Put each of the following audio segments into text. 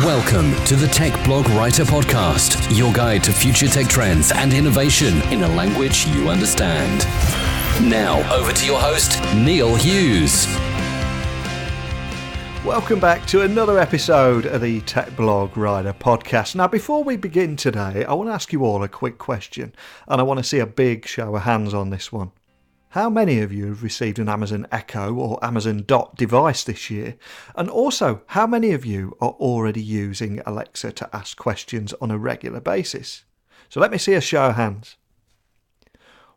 Welcome to the Tech Blog Writer Podcast, your guide to future tech trends and innovation in a language you understand. Now, over to your host, Neil Hughes. Welcome back to another episode of the Tech Blog Writer Podcast. Now, before we begin today, I want to ask you all a quick question, and I want to see a big show of hands on this one. How many of you have received an Amazon Echo or Amazon Dot device this year? And also, how many of you are already using Alexa to ask questions on a regular basis? So let me see a show of hands.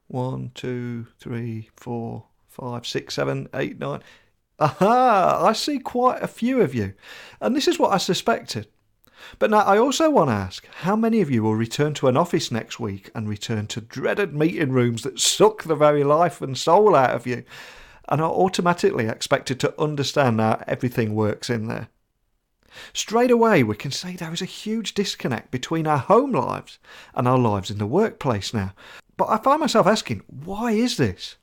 1, 2, 3, 4, 5, 6, 7, 8, 9. Aha! I see quite a few of you. And this is what I suspected. But now I also want to ask, how many of you will return to an office next week and return to dreaded meeting rooms that suck the very life and soul out of you and are automatically expected to understand how everything works in there? Straight away, we can say there is a huge disconnect between our home lives and our lives in the workplace now. But I find myself asking, why is this?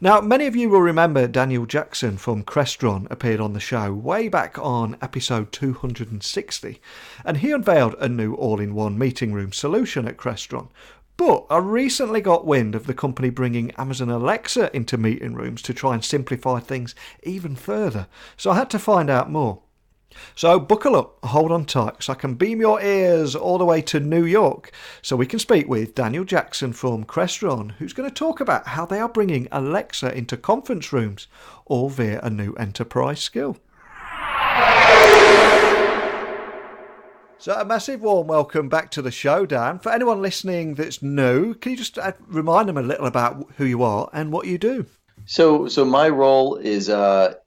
Now, many of you will remember Daniel Jackson from Crestron appeared on the show way back on episode 260, and he unveiled a new all-in-one meeting room solution at Crestron. But I recently got wind of the company bringing Amazon Alexa into meeting rooms to try and simplify things even further, so I had to find out more. So buckle up, hold on tight, so I can beam your ears all the way to New York so we can speak with Daniel Jackson from Crestron, who's going to talk about how they are bringing Alexa into conference rooms, all via a new enterprise skill. So a massive warm welcome back to the show, Dan. For anyone listening that's new, can you just remind them a little about who you are and what you do? So my role is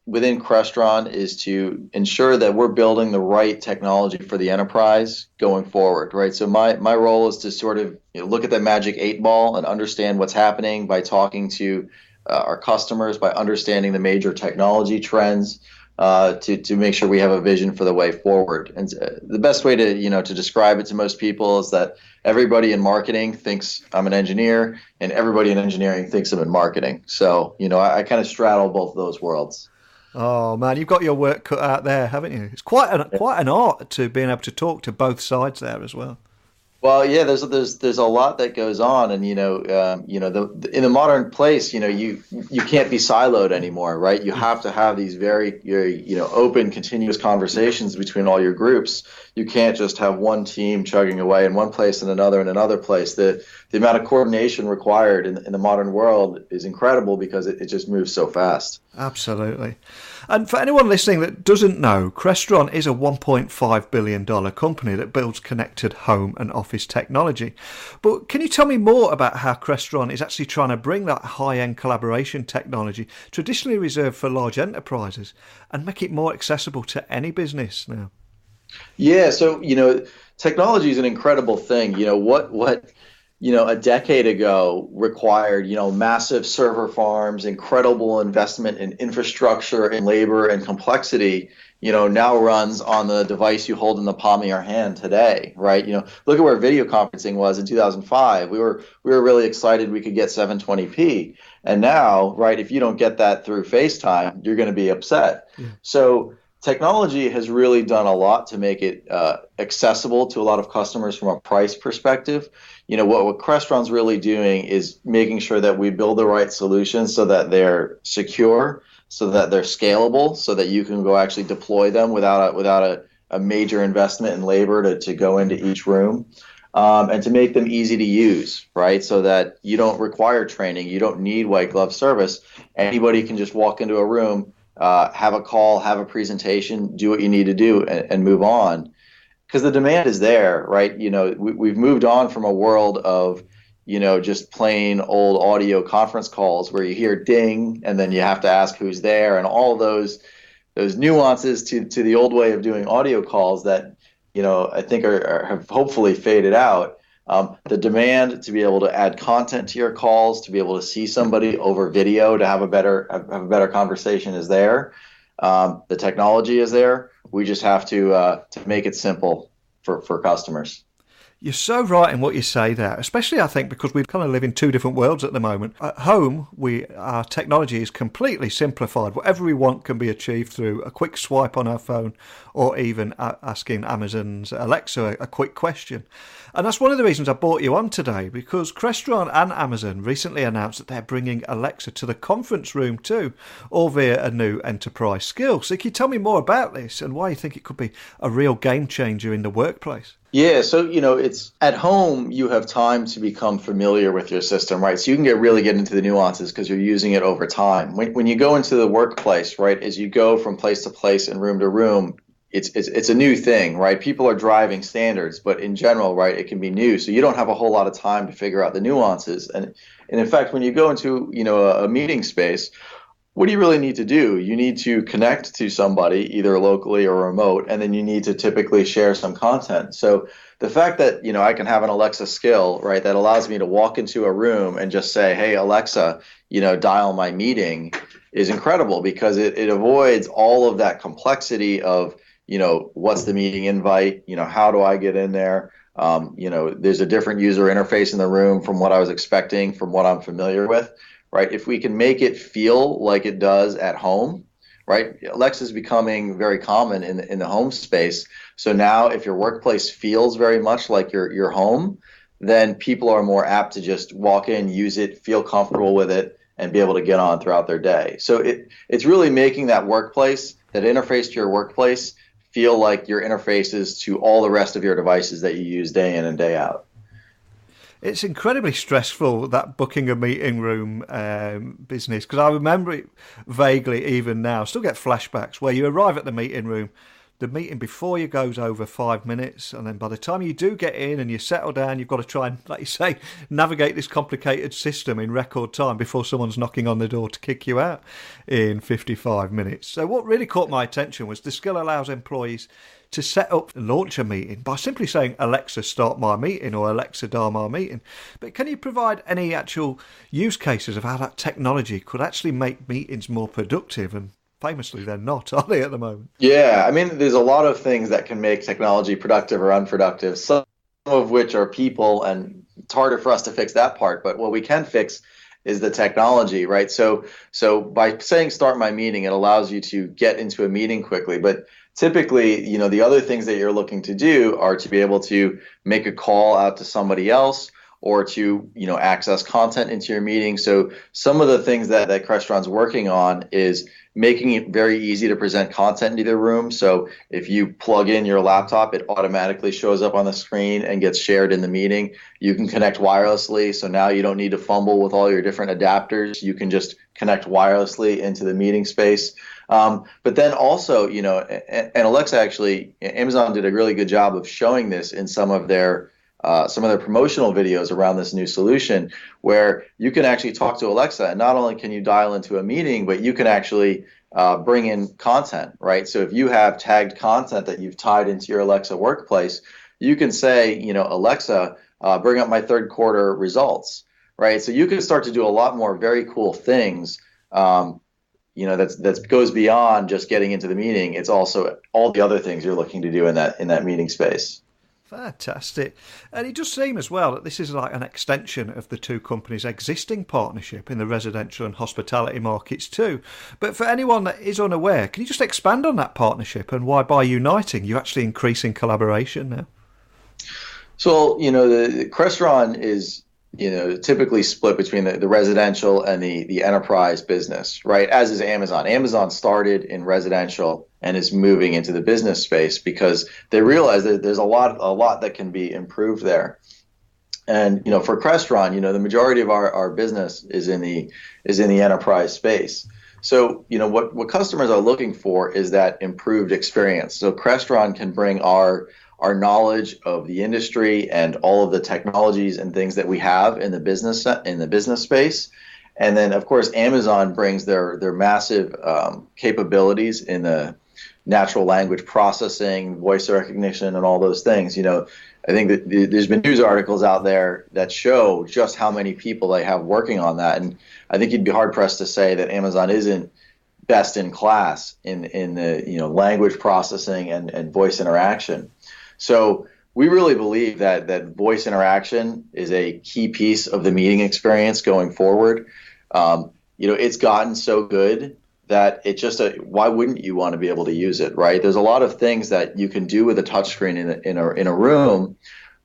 within Crestron is to ensure that we're building the right technology for the enterprise going forward, right? So my role is to sort of look at that magic 8 ball and understand what's happening by talking to our customers, by understanding the major technology trends, to make sure we have a vision for the way forward. And the best way to describe it to most people is that everybody in marketing thinks I'm an engineer, and everybody in engineering thinks I'm in marketing. So I kind of straddle both of those worlds. Oh man, you've got your work cut out there, haven't you? It's quite an art to being able to talk to both sides there as well. Well, yeah, there's a lot that goes on, and in the modern place, you can't be siloed anymore, right? You have to have these very open, continuous conversations between all your groups. You can't just have one team chugging away in one place and another place. The amount of coordination required in the modern world is incredible because it just moves so fast. Absolutely. And for anyone listening that doesn't know, Crestron is a $1.5 billion company that builds connected home and office technology. But can you tell me more about how Crestron is actually trying to bring that high-end collaboration technology traditionally reserved for large enterprises and make it more accessible to any business now? Yeah, so technology is an incredible thing. What a decade ago required, massive server farms, incredible investment in infrastructure and labor and complexity, now runs on the device you hold in the palm of your hand today, right? Look at where video conferencing was in 2005. We were really excited we could get 720p. And now, right, if you don't get that through FaceTime, you're going to be upset. Yeah. So technology has really done a lot to make it accessible to a lot of customers from a price perspective. What Crestron's really doing is making sure that we build the right solutions so that they're secure, so that they're scalable, so that you can go actually deploy them without a major investment in labor to go into each room, and to make them easy to use, right? So that you don't require training, you don't need white glove service. Anybody can just walk into a room, have a call, have a presentation, do what you need to do, and move on. Because the demand is there, right? We've moved on from a world of, just plain old audio conference calls where you hear ding and then you have to ask who's there, and all those nuances to the old way of doing audio calls that, I think have hopefully faded out. The demand to be able to add content to your calls, to be able to see somebody over video, to have a better conversation is there. The technology is there. We just have to make it simple for customers. You're so right in what you say there, especially I think because we kind of live in two different worlds at the moment. At home, our technology is completely simplified. Whatever we want can be achieved through a quick swipe on our phone or even asking Amazon's Alexa a quick question. And that's one of the reasons I brought you on today, because Crestron and Amazon recently announced that they're bringing Alexa to the conference room too, all via a new enterprise skill. So can you tell me more about this and why you think it could be a real game changer in the workplace? Yeah, so it's at home you have time to become familiar with your system, right? So you can really get into the nuances because you're using it over time. When you go into the workplace, right, as you go from place to place and room to room, it's a new thing, right? People are driving standards, but in general, right, it can be new. So you don't have a whole lot of time to figure out the nuances. And in fact, when you go into, a meeting space, what do you really need to do? You need to connect to somebody, either locally or remote, and then you need to typically share some content. So the fact that, I can have an Alexa skill, right, that allows me to walk into a room and just say, hey, Alexa, dial my meeting is incredible because it avoids all of that complexity of, what's the meeting invite? How do I get in there? There's a different user interface in the room from what I was expecting, from what I'm familiar with. Right, if we can make it feel like it does at home, right? Alexa is becoming very common in the home space. So now, if your workplace feels very much like your home, then people are more apt to just walk in, use it, feel comfortable with it, and be able to get on throughout their day. So it's really making that workplace, that interface to your workplace, feel like your interfaces to all the rest of your devices that you use day in and day out. It's incredibly stressful, that booking a meeting room business, because I remember it vaguely even now. Still get flashbacks where you arrive at the meeting room, the meeting before you goes over 5 minutes, and then by the time you do get in and you settle down, you've got to try and, like you say, navigate this complicated system in record time before someone's knocking on the door to kick you out in 55 minutes. So what really caught my attention was the skill allows employees to set up and launch a meeting by simply saying, Alexa, start my meeting, or Alexa, dial my meeting. But can you provide any actual use cases of how that technology could actually make meetings more productive? And famously, they're not, are they, at the moment? Yeah, I mean, there's a lot of things that can make technology productive or unproductive, some of which are people, and it's harder for us to fix that part. But what we can fix is the technology, right? So by saying start my meeting, it allows you to get into a meeting quickly. But typically, the other things that you're looking to do are to be able to make a call out to somebody else or to, access content into your meeting. So some of the things that Crestron's working on is making it very easy to present content into the room. So if you plug in your laptop, it automatically shows up on the screen and gets shared in the meeting. You can connect wirelessly. So now you don't need to fumble with all your different adapters. You can just connect wirelessly into the meeting space. But then also, and Alexa actually, Amazon did a really good job of showing this in some of their promotional videos around this new solution, where you can actually talk to Alexa, and not only can you dial into a meeting, but you can actually bring in content, right? So if you have tagged content that you've tied into your Alexa workplace, you can say, Alexa, bring up my third quarter results, right? So you can start to do a lot more very cool things. That goes beyond just getting into the meeting. It's also all the other things you're looking to do in that meeting space. Fantastic. And it does seem as well that this is like an extension of the two companies' existing partnership in the residential and hospitality markets too. But for anyone that is unaware, can you just expand on that partnership and why by uniting you're actually increasing collaboration now? So, the Crestron is, typically split between the residential and the enterprise business, right? As is Amazon. Amazon started in residential and is moving into the business space because they realize that there's a lot that can be improved there. And for Crestron, the majority of our business is in the enterprise space. So what customers are looking for is that improved experience. So Crestron can bring our knowledge of the industry and all of the technologies and things that we have in the business space. And then, of course, Amazon brings their massive capabilities in the natural language processing, voice recognition, and all those things. I think that there's been news articles out there that show just how many people they have working on that. And I think you'd be hard-pressed to say that Amazon isn't best in class in the language processing and voice interaction. So we really believe that voice interaction is a key piece of the meeting experience going forward. It's gotten so good that why wouldn't you want to be able to use it, right? There's a lot of things that you can do with a touchscreen in a room,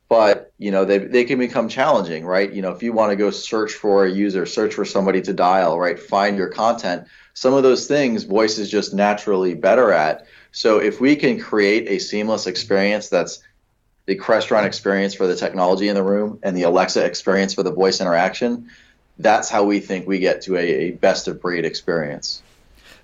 but they can become challenging, right? If you want to go search for a user, search for somebody to dial, right, find your content, some of those things voice is just naturally better at. So if we can create a seamless experience that's the Crestron experience for the technology in the room and the Alexa experience for the voice interaction, that's how we think we get to a best of breed experience.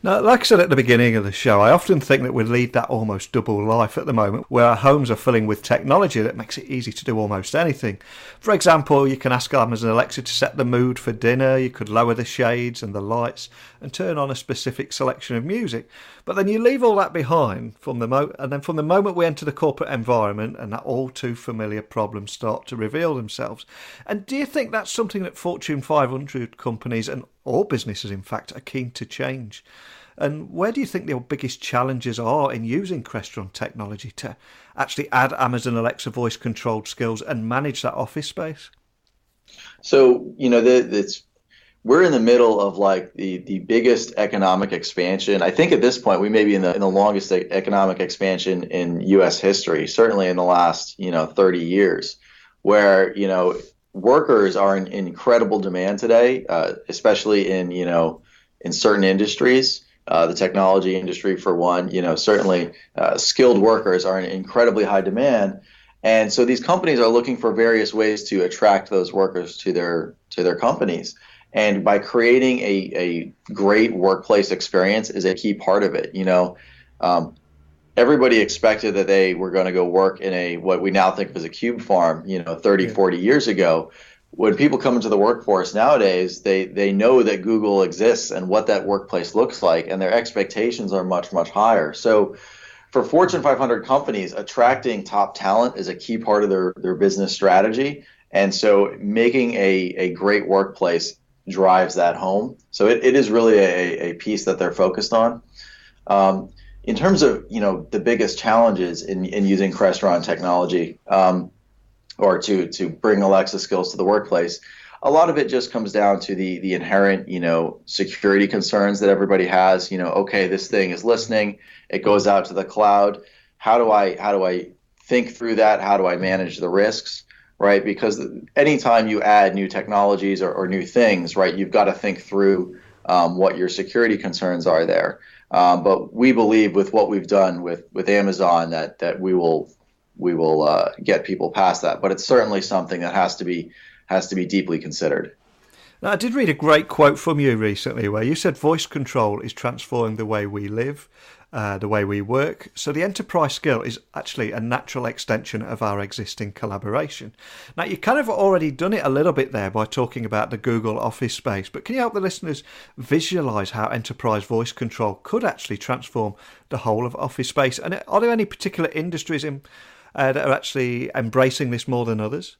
Now, like I said at the beginning of the show, I often think that we lead that almost double life at the moment, where our homes are filling with technology that makes it easy to do almost anything. For example, you can ask Amazon Alexa to set the mood for dinner, you could lower the shades and the lights and turn on a specific selection of music. But then you leave all that behind from the moment we enter the corporate environment, and that all too familiar problems start to reveal themselves. And do you think that's something that Fortune 500 companies and all businesses, in fact, are keen to change? And where do you think the biggest challenges are in using Crestron technology to actually add Amazon Alexa voice controlled skills and manage that office space? So, we're in the middle of like the biggest economic expansion. I think at this point we may be in the longest economic expansion in U.S. history, certainly in the last 30 years, where workers are in incredible demand today, especially in certain industries. The technology industry, for one, certainly skilled workers are in incredibly high demand. And so these companies are looking for various ways to attract those workers to their companies. And by creating a great workplace experience is a key part of it. Everybody expected that they were going to go work in what we now think of as a cube farm, 30, 40 years ago. When people come into the workforce nowadays, they know that Google exists and what that workplace looks like, and their expectations are much, much higher. So for Fortune 500 companies, attracting top talent is a key part of their business strategy. And so making a great workplace drives that home. So it is really a piece that they're focused on. In terms of, the biggest challenges in using Crestron technology, or to bring Alexa skills to the workplace, a lot of it just comes down to the inherent, security concerns that everybody has. Okay, this thing is listening, it goes out to the cloud. How do I think through that? How do I manage the risks, right? Because anytime you add new technologies or new things, right, you've got to think through what your security concerns are there. But we believe with what we've done with Amazon that we will get people past that, but it's certainly something that has to be deeply considered. Now, I did read a great quote from you recently where you said voice control is transforming the way we live, the way we work. So the enterprise skill is actually a natural extension of our existing collaboration. Now, you kind of already done it a little bit there by talking about the Google Office space, but can you help the listeners visualize how enterprise voice control could actually transform the whole of office space? And are there any particular industries that are actually embracing this more than others?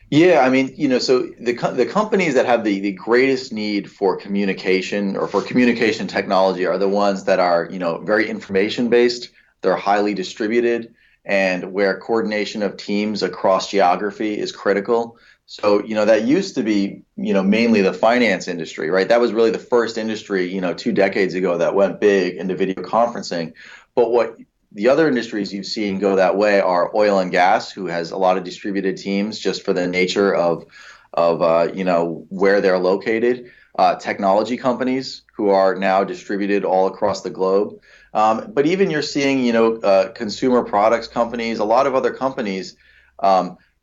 Yeah, I mean, so the companies that have the greatest need for communication or for communication technology are the ones that are, very information based. They're highly distributed, and where coordination of teams across geography is critical. So, that used to be, mainly the finance industry, right? That was really the first industry, 2 decades ago that went big into video conferencing. But what the other industries you've seen go that way are oil and gas, who has a lot of distributed teams just for the nature of where they're located. Technology companies who are now distributed all across the globe. But even you're seeing, consumer products companies, a lot of other companies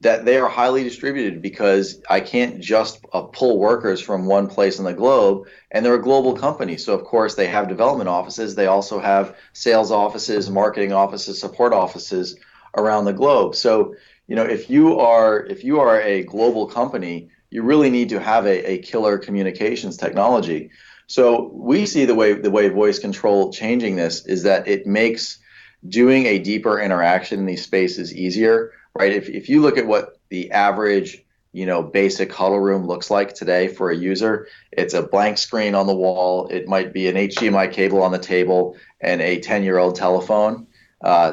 that they are highly distributed because I can't just pull workers from one place in the globe, and they're a global company. So of course they have development offices. They also have sales offices, marketing offices, support offices around the globe. So, if you are a global company, you really need to have a killer communications technology. So we see the way voice control changing this is that it makes doing a deeper interaction in these spaces easier. Right. If you look at what the average, basic huddle room looks like today for a user, it's a blank screen on the wall. It might be an HDMI cable on the table and a 10-year-old telephone.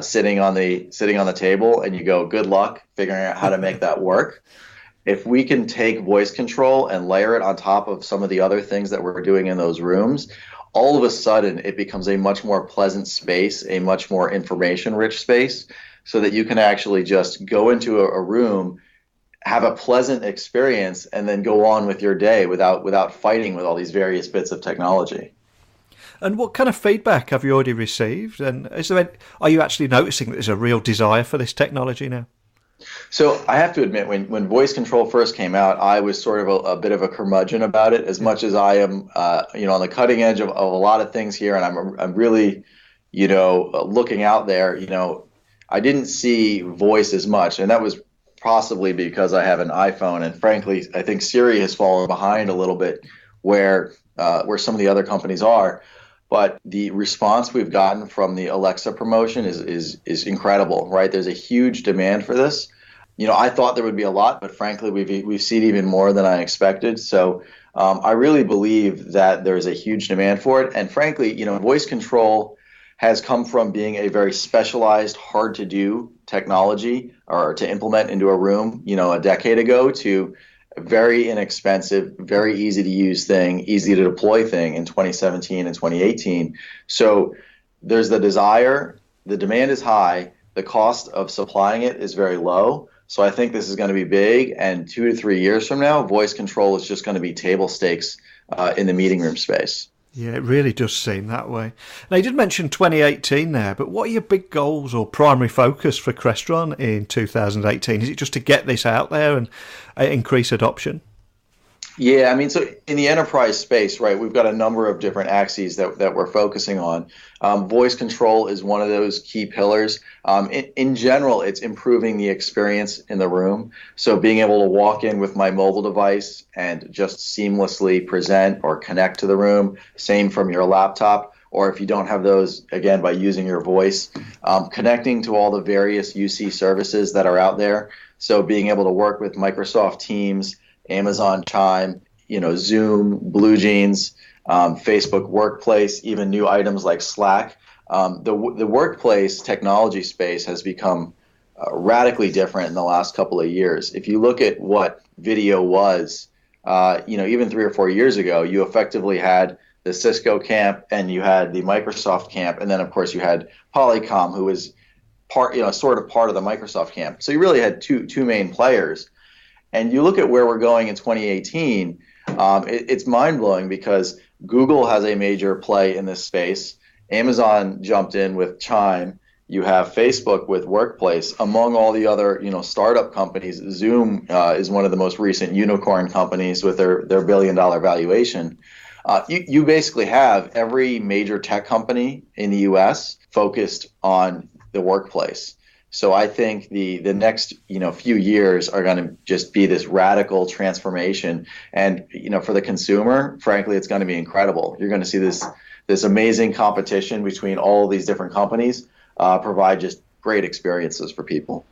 sitting on the table, and you go, good luck figuring out how to make that work. If we can take voice control and layer it on top of some of the other things that we're doing in those rooms, all of a sudden it becomes a much more pleasant space, a much more information-rich space, so that you can actually just go into a room, have a pleasant experience, and then go on with your day without fighting with all these various bits of technology. And what kind of feedback have you already received? And are you actually noticing that there's a real desire for this technology now? So I have to admit, when voice control first came out, I was sort of a bit of a curmudgeon about it. As much as I am, on the cutting edge of a lot of things here, and I'm really, looking out there. I didn't see voice as much, and that was possibly because I have an iPhone, and frankly, I think Siri has fallen behind a little bit where some of the other companies are. But the response we've gotten from the Alexa promotion is incredible, right? There's a huge demand for this. I thought there would be a lot, but frankly, we've seen even more than I expected. So I really believe that there's a huge demand for it. And frankly, voice control has come from being a very specialized, hard to do technology or to implement into a room, a decade ago, to very inexpensive, very easy to use thing, easy to deploy thing in 2017 and 2018. So there's the desire, the demand is high, the cost of supplying it is very low. So I think this is going to be big, and 2 to 3 years from now, voice control is just going to be table stakes in the meeting room space. Yeah, it really does seem that way. Now, you did mention 2018 there, but what are your big goals or primary focus for Crestron in 2018? Is it just to get this out there and increase adoption? Yeah, so in the enterprise space, right, we've got a number of different axes that we're focusing on. Voice control is one of those key pillars. In general, it's improving the experience in the room. So being able to walk in with my mobile device and just seamlessly present or connect to the room, same from your laptop, or if you don't have those, again, by using your voice, connecting to all the various UC services that are out there. So being able to work with Microsoft Teams, Amazon Chime, Zoom, BlueJeans, Facebook Workplace, even new items like Slack. The workplace technology space has become radically different in the last couple of years. If you look at what video was, even 3 or 4 years ago, you effectively had the Cisco camp and you had the Microsoft camp, and then of course you had Polycom, who was sort of part of the Microsoft camp. So you really had two main players. And you look at where we're going in 2018, it's mind-blowing because Google has a major play in this space. Amazon jumped in with Chime. You have Facebook with Workplace. Among all the other, startup companies, Zoom is one of the most recent unicorn companies with their billion-dollar valuation. You basically have every major tech company in the U.S. focused on the workplace. So I think the next few years are going to just be this radical transformation, and for the consumer, frankly, it's going to be incredible. You're going to see this amazing competition between all these different companies provide just great experiences for people.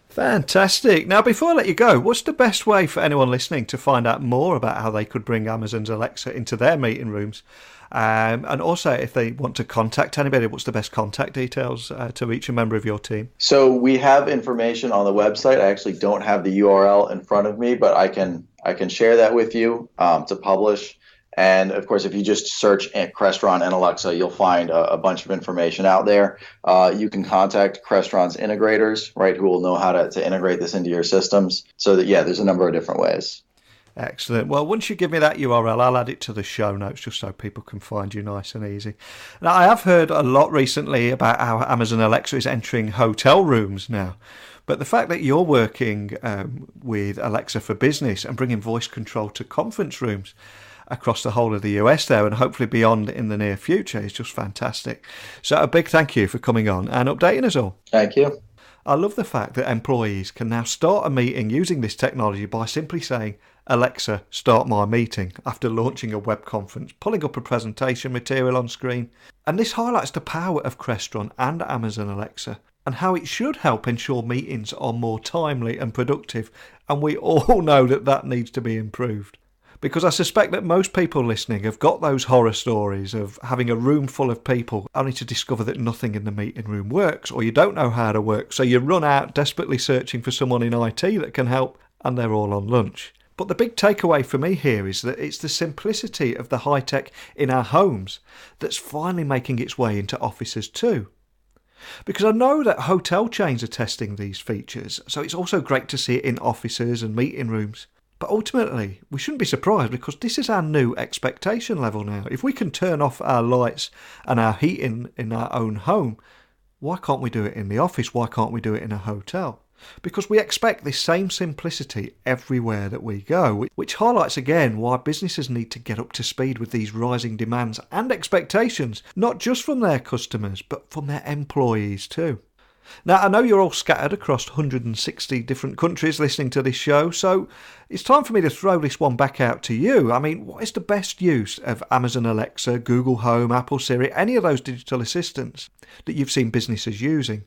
Fantastic. Now, before I let you go, what's the best way for anyone listening to find out more about how they could bring Amazon's Alexa into their meeting rooms? And also, if they want to contact anybody, what's the best contact details to reach a member of your team? So we have information on the website. I actually don't have the URL in front of me, but I can share that with you to publish. And of course, if you just search Crestron and Alexa, you'll find a bunch of information out there. You can contact Crestron's integrators, right, who will know how to integrate this into your systems. So that, there's a number of different ways. Excellent. Well, once you give me that URL, I'll add it to the show notes just so people can find you nice and easy. Now, I have heard a lot recently about how Amazon Alexa is entering hotel rooms now. But the fact that you're working with Alexa for Business and bringing voice control to conference rooms across the whole of the US there and hopefully beyond in the near future is just fantastic. So a big thank you for coming on and updating us all. Thank you. I love the fact that employees can now start a meeting using this technology by simply saying, Alexa, start my meeting, after launching a web conference, pulling up a presentation material on screen. And this highlights the power of Crestron and Amazon Alexa and how it should help ensure meetings are more timely and productive. And we all know that needs to be improved. Because I suspect that most people listening have got those horror stories of having a room full of people only to discover that nothing in the meeting room works, or you don't know how to work, so you run out desperately searching for someone in IT that can help, and they're all on lunch. But the big takeaway for me here is that it's the simplicity of the high-tech in our homes that's finally making its way into offices too. Because I know that hotel chains are testing these features, so it's also great to see it in offices and meeting rooms. But ultimately, we shouldn't be surprised because this is our new expectation level now. If we can turn off our lights and our heating in our own home, why can't we do it in the office? Why can't we do it in a hotel? Because we expect this same simplicity everywhere that we go, which highlights again why businesses need to get up to speed with these rising demands and expectations, not just from their customers, but from their employees too. Now, I know you're all scattered across 160 different countries listening to this show, so it's time for me to throw this one back out to you. I mean, what is the best use of Amazon Alexa, Google Home, Apple Siri, any of those digital assistants that you've seen businesses using?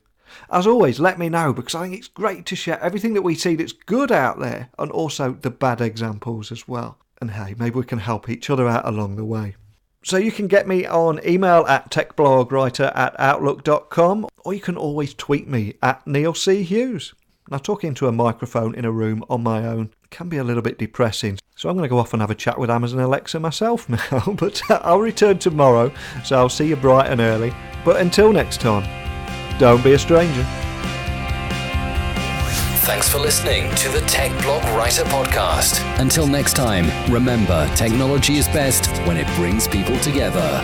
As always, let me know, because I think it's great to share everything that we see that's good out there and also the bad examples as well. And hey, maybe we can help each other out along the way. So you can get me on email at techblogwriter@outlook.com, or you can always tweet me at Neil C. Hughes. Now, talking to a microphone in a room on my own can be a little bit depressing, so I'm going to go off and have a chat with Amazon Alexa myself now, but I'll return tomorrow, so I'll see you bright and early. But until next time, don't be a stranger. Thanks for listening to the Tech Blog Writer Podcast. Until next time, remember, technology is best when it brings people together.